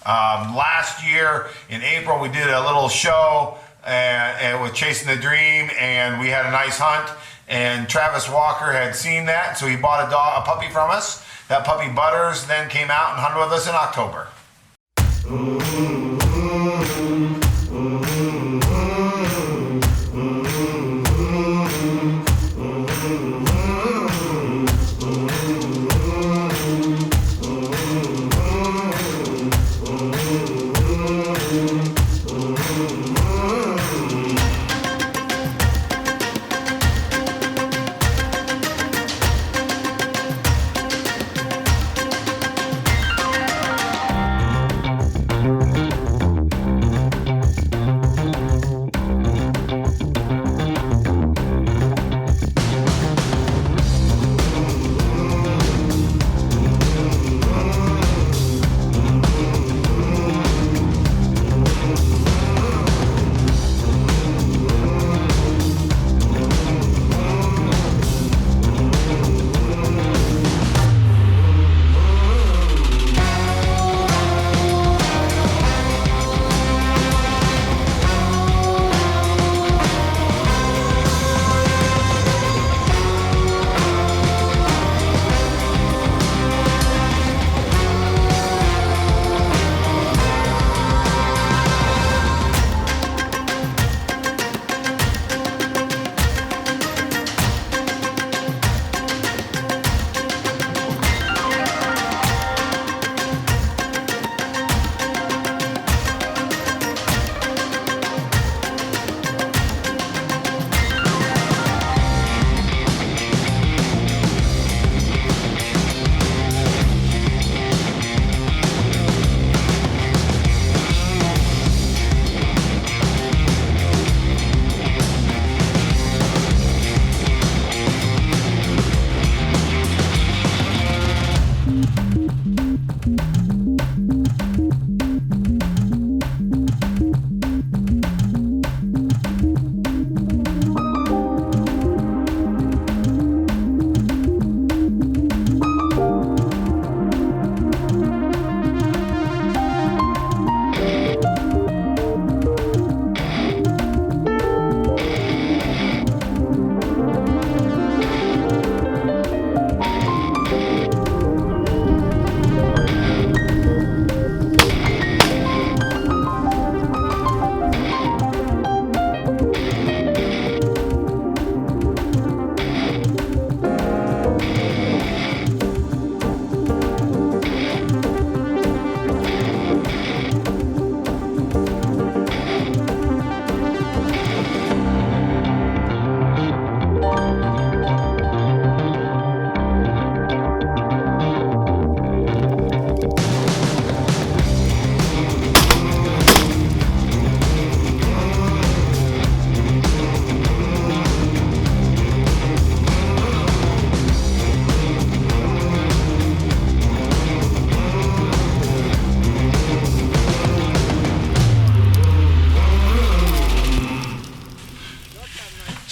Last year in April, we did a little show and with Chasing the Dream, and we had a nice hunt. And Travis Walker had seen that, so he bought a puppy from us. That puppy Butters then came out and hunted with us in October.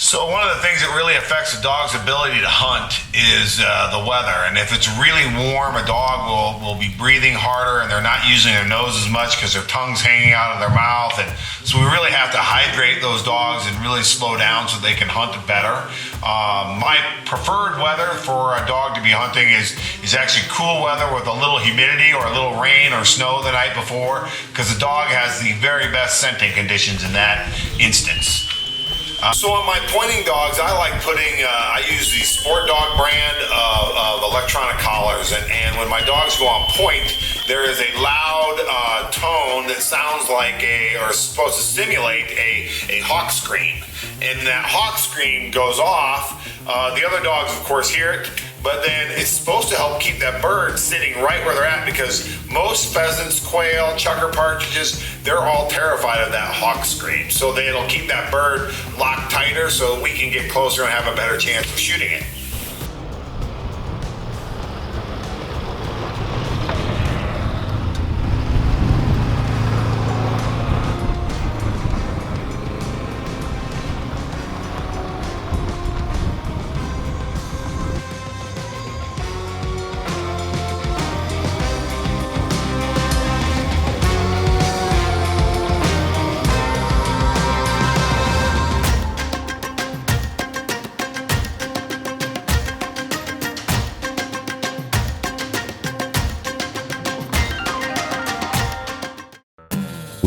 So one of the things that really affects a dog's ability to hunt is the weather. And if it's really warm, a dog will be breathing harder, and they're not using their nose as much because their tongue's hanging out of their mouth. And so we really have to hydrate those dogs and really slow down so they can hunt better. My preferred weather for a dog to be hunting is actually cool weather with a little humidity or a little rain or snow the night before, because the dog has the very best scenting conditions in that instance. So on my pointing dogs, I like putting, I use the Sport Dog brand of electronic collars, and when my dogs go on point, there is a loud tone that sounds like or is supposed to simulate a hawk scream. And that hawk scream goes off. The other dogs, of course, hear it, but then it's supposed to help keep that bird sitting right where they're at, because most pheasants, quail, chukar partridges, they're all terrified of that hawk scream. So it'll keep that bird locked tighter so we can get closer and have a better chance of shooting it.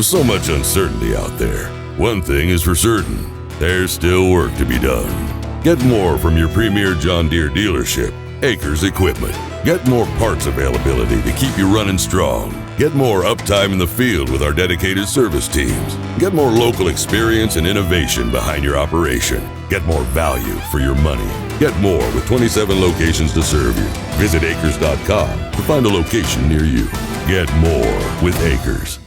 With so much uncertainty out there, one thing is for certain, there's still work to be done. Get more from your premier John Deere dealership, Acres Equipment. Get more parts availability to keep you running strong. Get more uptime in the field with our dedicated service teams. Get more local experience and innovation behind your operation. Get more value for your money. Get more with 27 locations to serve you. Visit acres.com to find a location near you. Get more with Acres.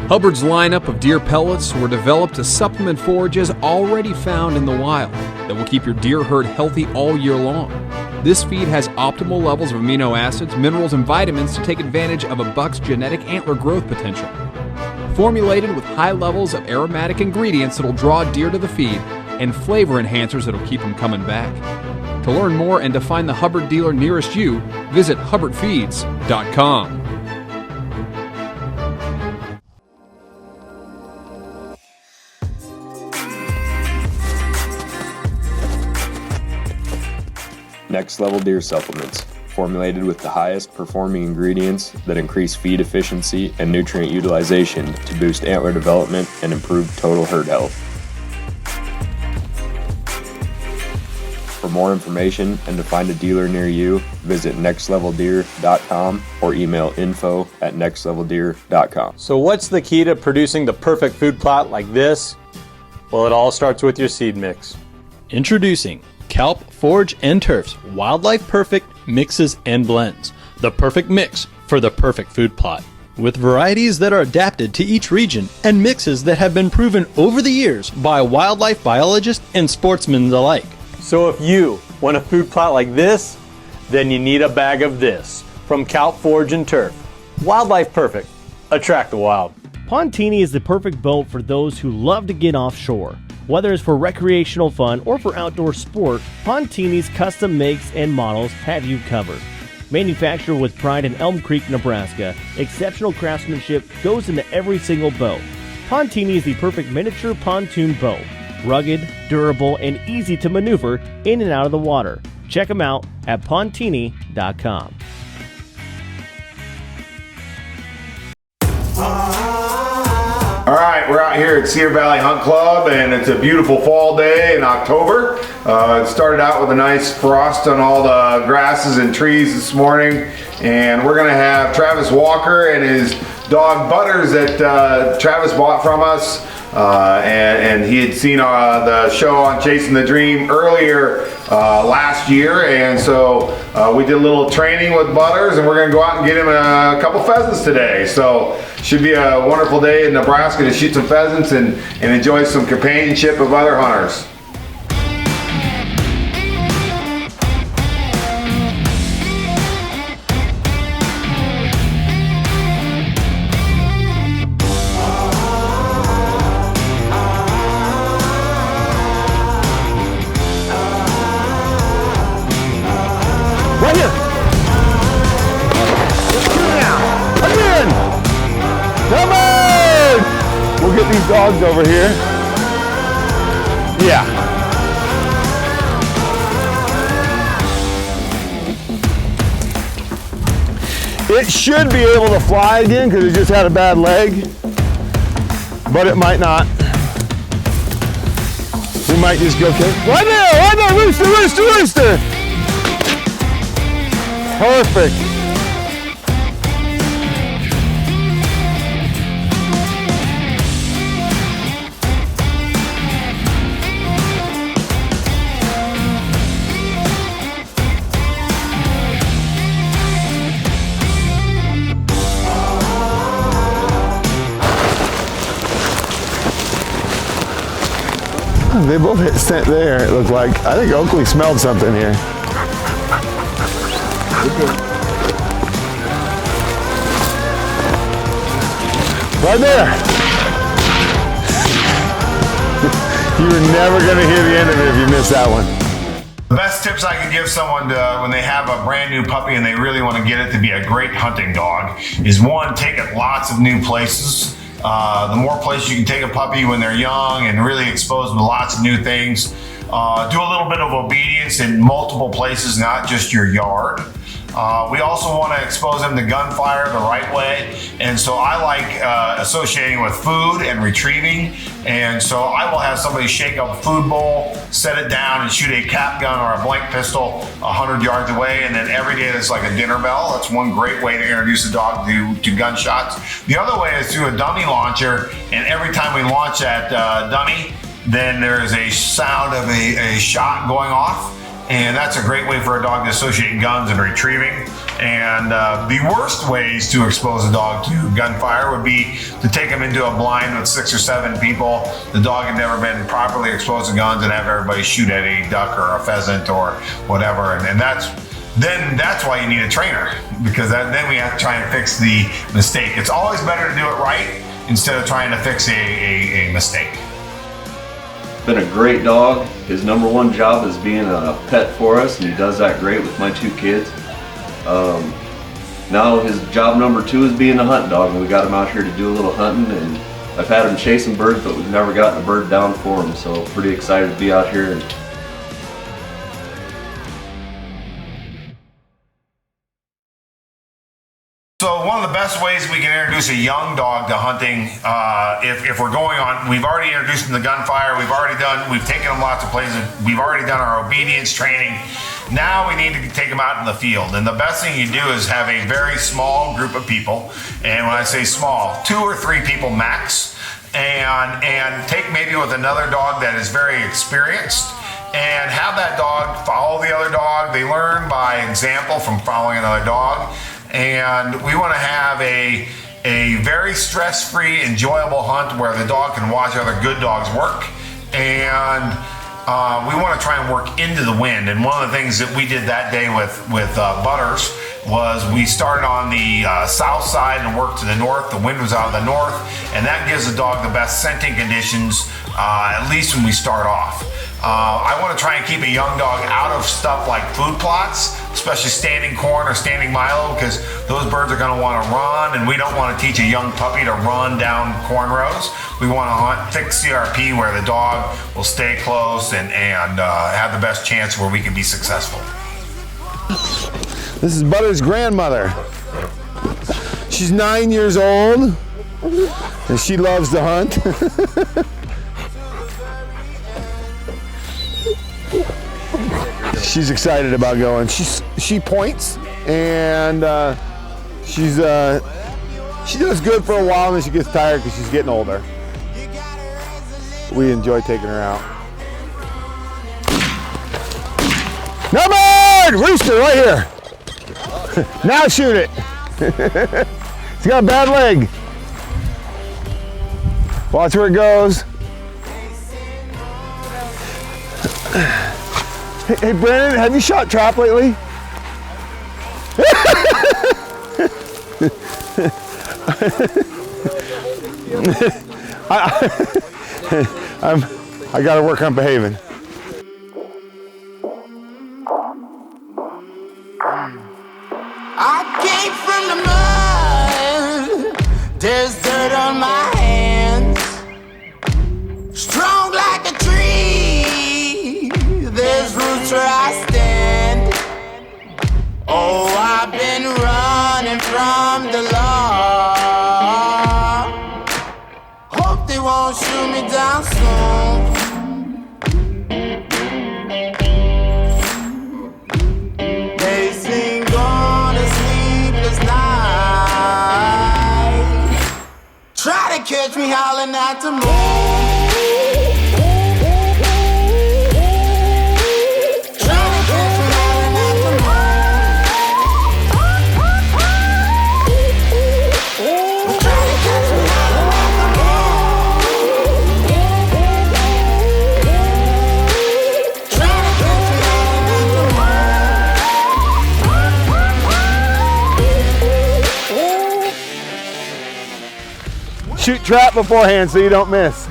Hubbard's lineup of deer pellets were developed to supplement forages already found in the wild that will keep your deer herd healthy all year long. This feed has optimal levels of amino acids, minerals, and vitamins to take advantage of a buck's genetic antler growth potential. Formulated with high levels of aromatic ingredients that'll draw deer to the feed and flavor enhancers that'll keep them coming back. To learn more and to find the Hubbard dealer nearest you, visit hubbardfeeds.com. Next Level Deer Supplements, formulated with the highest performing ingredients that increase feed efficiency and nutrient utilization to boost antler development and improve total herd health. For more information and to find a dealer near you, visit nextleveldeer.com or email info@nextleveldeer.com. So what's the key to producing the perfect food plot like this? Well, it all starts with your seed mix. Introducing Kelp, Forage, and Turf's Wildlife Perfect Mixes and Blends. The perfect mix for the perfect food plot. With varieties that are adapted to each region and mixes that have been proven over the years by wildlife biologists and sportsmen alike. So if you want a food plot like this, then you need a bag of this. From Kelp, Forage, and Turf. Wildlife Perfect. Attract the wild. Pontini is the perfect boat for those who love to get offshore. Whether it's for recreational fun or for outdoor sport, Pontini's custom makes and models have you covered. Manufactured with pride in Elm Creek, Nebraska, exceptional craftsmanship goes into every single boat. Pontini is the perfect miniature pontoon boat. Rugged, durable, and easy to maneuver in and out of the water. Check them out at pontini.com. All right, we're out here at Cedar Valley Hunt Club, and it's a beautiful fall day in October. It started out with a nice frost on all the grasses and trees this morning, and we're gonna have Travis Walker and his dog Butters that Travis bought from us. And he had seen the show on Chasing the Dream earlier last year, and so we did a little training with Butters, and we're going to go out and get him a couple pheasants today. So should be a wonderful day in Nebraska to shoot some pheasants and enjoy some companionship of other hunters. Right here. Let's go now. Again. Come on. We'll get these dogs over here. Yeah. It should be able to fly again because it just had a bad leg, but it might not. We might just go, right there, rooster, rooster, rooster. Perfect. They both hit scent there, it looked like. I think Oakley smelled something here. Right there. You're never going to hear the end of it if you miss that one. The best tips I can give someone when they have a brand new puppy and they really want to get it to be a great hunting dog is, one, take it lots of new places. The more places you can take a puppy when they're young and really expose them to lots of new things. Do a little bit of obedience in multiple places, not just your yard. We also want to expose them to gunfire the right way. And so I like associating with food and retrieving. And so I will have somebody shake up a food bowl, set it down, and shoot a cap gun or a blank pistol 100 yards away. And then every day there's like a dinner bell. That's one great way to introduce a dog to gunshots. The other way is through a dummy launcher. And every time we launch that dummy, then there's a sound of a shot going off. And that's a great way for a dog to associate guns and retrieving. And the worst ways to expose a dog to gunfire would be to take them into a blind with 6 or 7 people. The dog had never been properly exposed to guns and have everybody shoot at a duck or a pheasant or whatever. And that's why you need a trainer, because then we have to try and fix the mistake. It's always better to do it right instead of trying to fix a mistake. Been a great dog. His number one job is being a pet for us, and he does that great with my 2 kids. Now his job number 2 is being a hunt dog, and we got him out here to do a little hunting, and I've had him chasing birds, but we've never gotten a bird down for him, so pretty excited to be out here. So one of the best ways we can introduce a young dog to hunting, if we're going on, we've already introduced them to gunfire, we've taken them lots of places, we've already done our obedience training. Now we need to take them out in the field. And the best thing you do is have a very small group of people. And when I say small, 2 or 3 people max, and take maybe with another dog that is very experienced, and have that dog follow the other dog. They learn by example from following another dog. And we want to have a very stress-free, enjoyable hunt where the dog can watch other good dogs work. And we want to try and work into the wind. And one of the things that we did that day with Butters was we started on the south side and worked to the north. The wind was out of the north, and that gives the dog the best scenting conditions, at least when we start off. I want to try and keep a young dog out of stuff like food plots, especially standing corn or standing milo, because those birds are going to want to run, and we don't want to teach a young puppy to run down corn rows. We want to hunt fixed CRP where the dog will stay close and have the best chance where we can be successful. This is Butter's grandmother. She's 9 years old, and she loves to hunt. She's excited about going. She points, and she does good for a while, and then she gets tired because she's getting older. We enjoy taking her out. Numbered! Rooster right here. Now shoot it. He's got a bad leg. Watch where it goes. Hey Brandon, have you shot trap lately? I gotta work on behaving. I came from the mud, there's dirt on my hands, strong like a tree, there's roots where I stand. Oh, I've been running from the law, hope they won't shoot me down soon. They sing on a sleepless night, try to catch me howling at the moon. Shoot trap beforehand so you don't miss.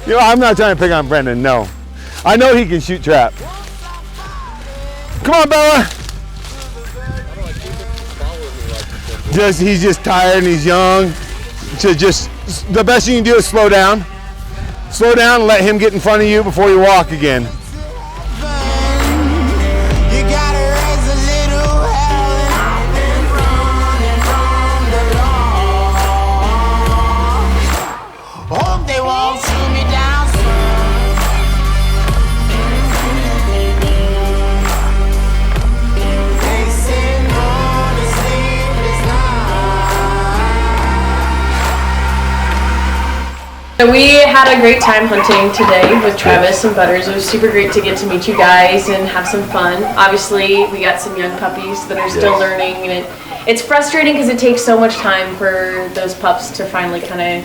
You know, I'm not trying to pick on Brendan, no. I know he can shoot trap. Come on, Bella. He's just tired and he's young. So the best you can do is slow down. Slow down and let him get in front of you before you walk again. You got a So we had a great time hunting today with Travis and Butters. It was super great to get to meet you guys and have some fun. Obviously, we got some young puppies that are still learning, and it's frustrating because it takes so much time for those pups to finally kind of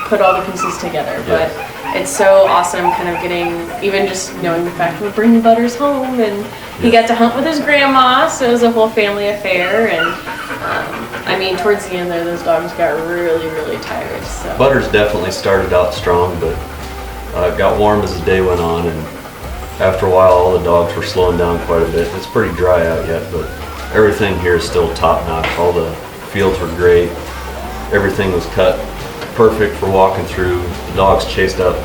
put all the pieces together. But it's so awesome kind of getting, even just knowing the fact we're bringing Butters home, and he got to hunt with his grandma, so it was a whole family affair. And I mean, towards the end there, those dogs got really, really tired. So. Butters definitely started out strong, but it got warm as the day went on, and after a while all the dogs were slowing down quite a bit. It's pretty dry out yet, but everything here is still top notch. All the fields were great. Everything was cut perfect for walking through. The dogs chased up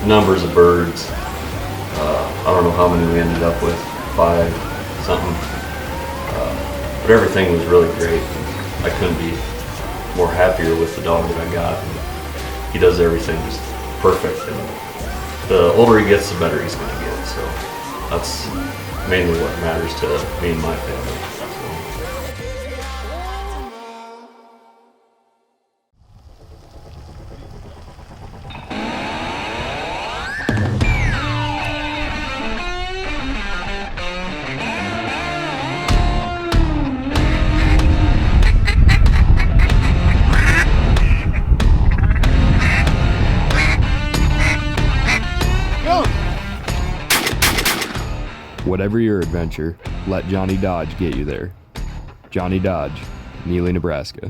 numbers of birds. I don't know how many we ended up with, 5 something. But everything was really great. I couldn't be more happier with the dog that I got. And he does everything just perfect. And the older he gets, the better he's going to get. So that's mainly what matters to me and my family. Whatever your adventure, let Johnny Dodge get you there. Johnny Dodge, Neely, Nebraska.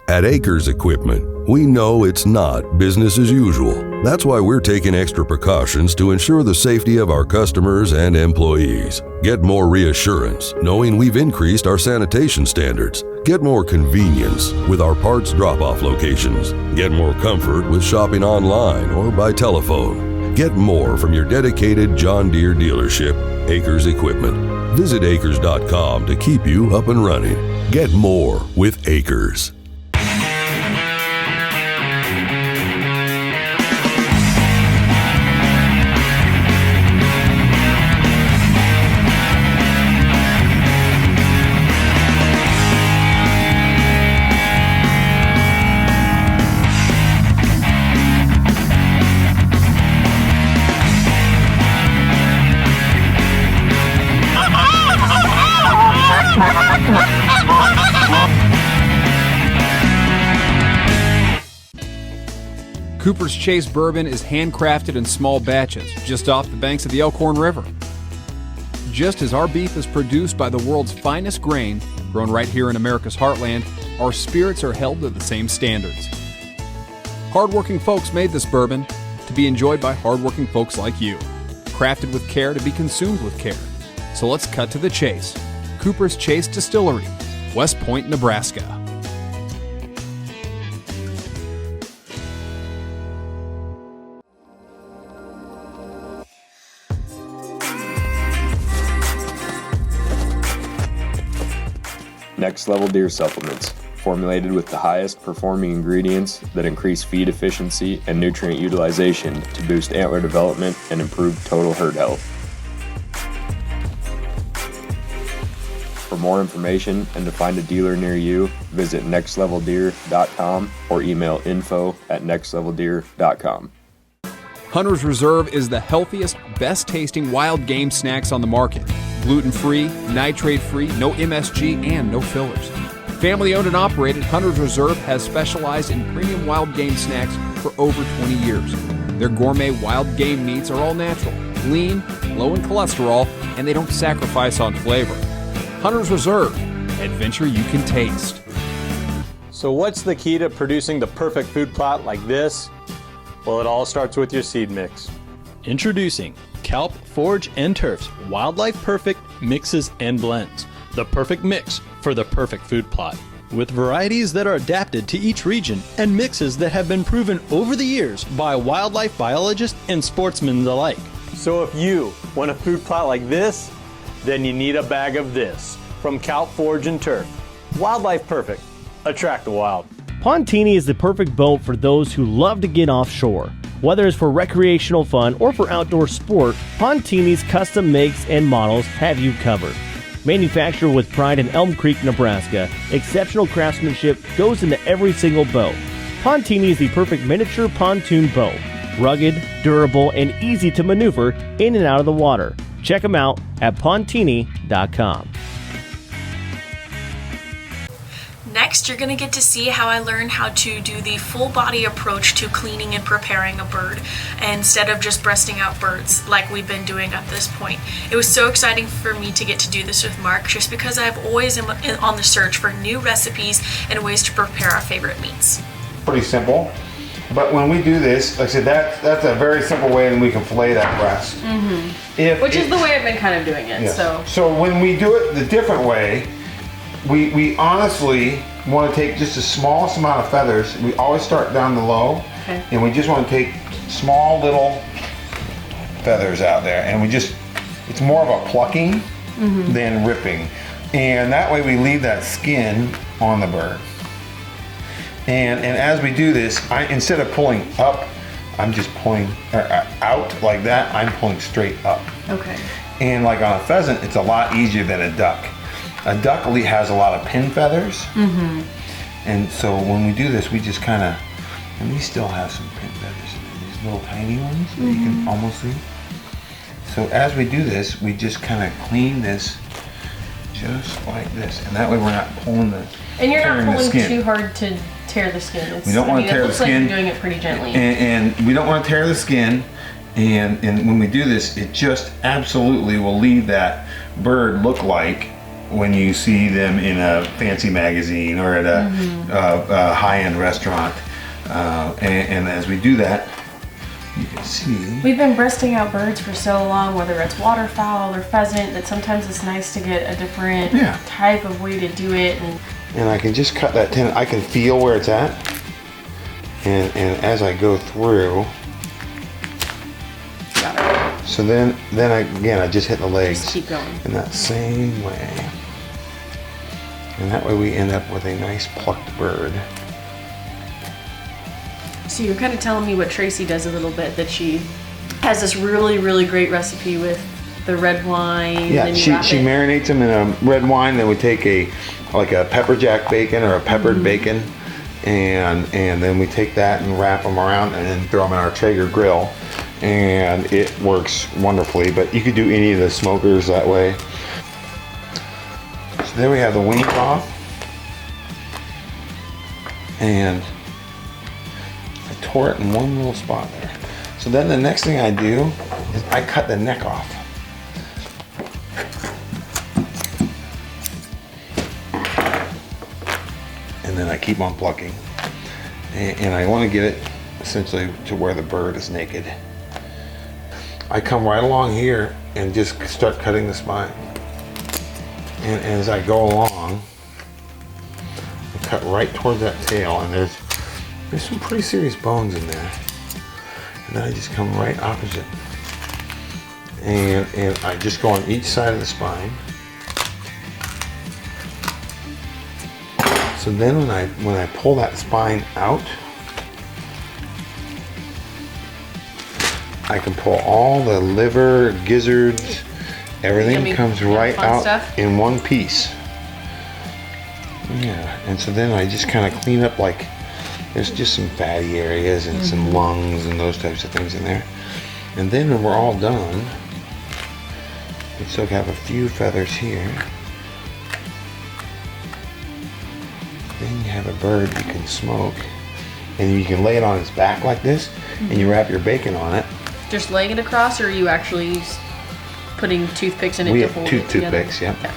At Acres Equipment, we know it's not business as usual. That's why we're taking extra precautions to ensure the safety of our customers and employees. Get more reassurance knowing we've increased our sanitation standards. Get more convenience with our parts drop-off locations. Get more comfort with shopping online or by telephone. Get more from your dedicated John Deere dealership, Acres Equipment. Visit acres.com to keep you up and running. Get more with Acres. Cooper's Chase bourbon is handcrafted in small batches just off the banks of the Elkhorn River. Just as our beef is produced by the world's finest grain, grown right here in America's heartland, our spirits are held to the same standards. Hardworking folks made this bourbon to be enjoyed by hardworking folks like you. Crafted with care to be consumed with care. So let's cut to the chase. Cooper's Chase Distillery, West Point, Nebraska. Next Level Deer Supplements, formulated with the highest performing ingredients that increase feed efficiency and nutrient utilization to boost antler development and improve total herd health. For more information and to find a dealer near you, visit nextleveldeer.com or email info@nextleveldeer.com. Hunter's Reserve is the healthiest, best tasting wild game snacks on the market. Gluten-free, nitrate-free, no MSG, and no fillers. Family owned and operated, Hunter's Reserve has specialized in premium wild game snacks for over 20 years. Their gourmet wild game meats are all natural, lean, low in cholesterol, and they don't sacrifice on flavor. Hunter's Reserve, adventure you can taste. So what's the key to producing the perfect food plot like this? Well, it all starts with your seed mix. Introducing Kelp, Forage, and Turf's Wildlife Perfect Mixes and Blends. The perfect mix for the perfect food plot. With varieties that are adapted to each region and mixes that have been proven over the years by wildlife biologists and sportsmen alike. So if you want a food plot like this, then you need a bag of this. From Kelp, Forage, and Turf. Wildlife Perfect. Attract the wild. Pontini is the perfect boat for those who love to get offshore. Whether it's for recreational fun or for outdoor sport, Pontini's custom makes and models have you covered. Manufactured with pride in Elm Creek, Nebraska, exceptional craftsmanship goes into every single boat. Pontini is the perfect miniature pontoon boat. Rugged, durable, and easy to maneuver in and out of the water. Check them out at pontini.com. Next, you're going to get to see how I learned how to do the full body approach to cleaning and preparing a bird instead of just breasting out birds like we've been doing at this point. It was so exciting for me to get to do this with Mark just because I've always am on the search for new recipes and ways to prepare our favorite meats. Pretty simple, but when we do this, like I said, that's a very simple way and we can fillet that breast. Which is the way I've been kind of doing it. Yeah. So when we do it the different way, we honestly want to take just the smallest amount of feathers. We always start down the low, and we just want to take small little feathers out there, and it's more of a plucking than ripping. And that way we leave that skin on the bird. And as we do this, instead of pulling up, I'm just pulling out like that, I'm pulling straight up. Okay. And like on a pheasant, it's a lot easier than a duck. A duck has a lot of pin feathers, and so when we do this, we just kind of, and we still have some pin feathers in there, these little tiny ones that you can almost see. So as we do this, we just kind of clean this just like this, and that way we're not pulling the, and you're not pulling skin too hard to tear the skin. We don't want to tear the skin. It looks like you're doing it pretty gently. And we don't want to tear the skin, and when we do this, it just absolutely will leave that bird look like when you see them in a fancy magazine or at a high-end restaurant. And as we do that, you can see. We've been breasting out birds for so long, whether it's waterfowl or pheasant, that sometimes it's nice to get a different type of way to do it. And I can just cut that tendon. I can feel where it's at. And as I go through, so then I just hit the legs. Just keep going. In that same way. And that way we end up with a nice plucked bird. So you're kind of telling me what Tracy does a little bit, that she has this really, really great recipe with the red wine. Yeah, she marinates them in a red wine. Then we take like a pepper jack bacon or a peppered bacon, and then we take that and wrap them around and then throw them in our Traeger grill, and it works wonderfully. But you could do any of the smokers that way. So there we have the wings off, and I tore it in one little spot there. So then the next thing I do is I cut the neck off. And then I keep on plucking. And I want to get it essentially to where the bird is naked. I come right along here and just start cutting the spine. And as I go along, I cut right towards that tail, and there's some pretty serious bones in there. And then I just come right opposite. And I just go on each side of the spine. So then when I pull that spine out, I can pull all the liver, gizzards, everything comes right out in one piece. Yeah, and so then I just kind of clean up, like there's just some fatty areas and some lungs and those types of things in there. And then when we're all done, we still have a few feathers here. Then you have a bird you can smoke, and you can lay it on its back like this, and you wrap your bacon on it. Just laying it across, or are you actually putting toothpicks in it we to have hold two it together? toothpicks, yeah. Okay.